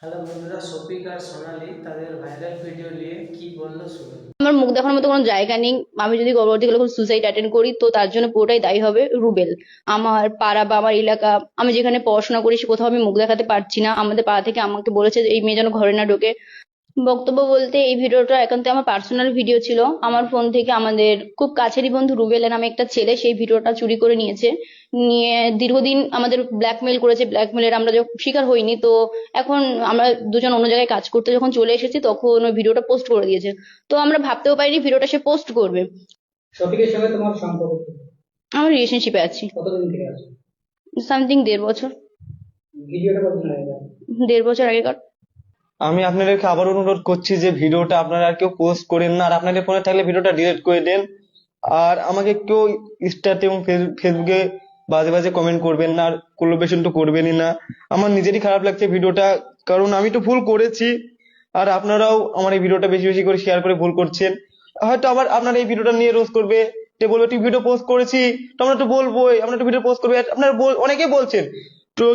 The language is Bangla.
হ্যালো বন্ধুরা, শফিক আর সোনালি তাদের ভাইরাল ভিডিও নিয়ে কি বললো শুনুন। আমার মুখ দেখানোর মতো কোনো জায়গা নেই। আমি যদি পরবর্তীকালে কোনো সুসাইড অ্যাটেন্ড করি তো তার জন্য পুরোটাই দায়ী হবে রুবেল। আমার পাড়া বা আমার এলাকা, আমি যেখানে পড়াশোনা করি সে কোথাও আমি মুখ দেখাতে পারছি না। আমাদের পাড়া থেকে আমাকে বলেছে যে এই মেয়ে যেন ঘরে না ঢোকে। বক্তব্য বলতে এই ভিডিওটা একান্ত আমার পার্সোনাল ভিডিও ছিল। আমার ফোন থেকে আমাদের খুব কাছেরই বন্ধু রুবেল নামে একটা ছেলে সেই ভিডিওটা চুরি করে নিয়েছে। নিয়ে দীর্ঘদিন আমাদের ব্ল্যাকমেল করেছে। ব্ল্যাকমেলের আমরা যখন শিকার হইনি, তো এখন আমরা দুজন অন্য জায়গায় কাজ করতে যখন চলে এসেছি তখন ওই ভিডিওটা পোস্ট করে দিয়েছে। তো আমরা ভাবতেও পারিনি ভিডিওটা সে পোস্ট করবে। শফিকের সঙ্গে তোমার সম্পর্ক কি? আমরা রিলেশনশিপে আছি কতদিন থেকে আছো? সামথিং 1.5 বছর। ভিডিওটা কতদিন আগে দেওয়া? 1.5 বছর আগেকার। আমি আপনাদেরকে আবার অনুরোধ করছি যে ভিডিওটা আপনারা আর কেউ পোস্ট করেন না, আর আপনাদের ফোনে থাকলে ভিডিওটা ডিলিট করে দেন। আর আমাকে কেউ ইনস্টাতে এবং ফেসবুকে বাজে বাজে কমেন্ট করবেন না, আর কোলাবরেশন তো করবেনই না। আমার নিজেরই খারাপ লাগছে ভিডিওটা, কারণ আমি তো ভুল করেছি। আর আপনারাও আমার এই ভিডিওটা বেশি বেশি করে শেয়ার করে ভুল করছেন। হয়তো আবার আপনারা এই ভিডিওটা নিয়ে রোজ করবে, যে বলবে তুই ভিডিও পোস্ট করেছি, তো আমরা তো বলবোই আমরা তো ভিডিও পোস্ট করবে, আপনারা অনেকেই বলছেন। তো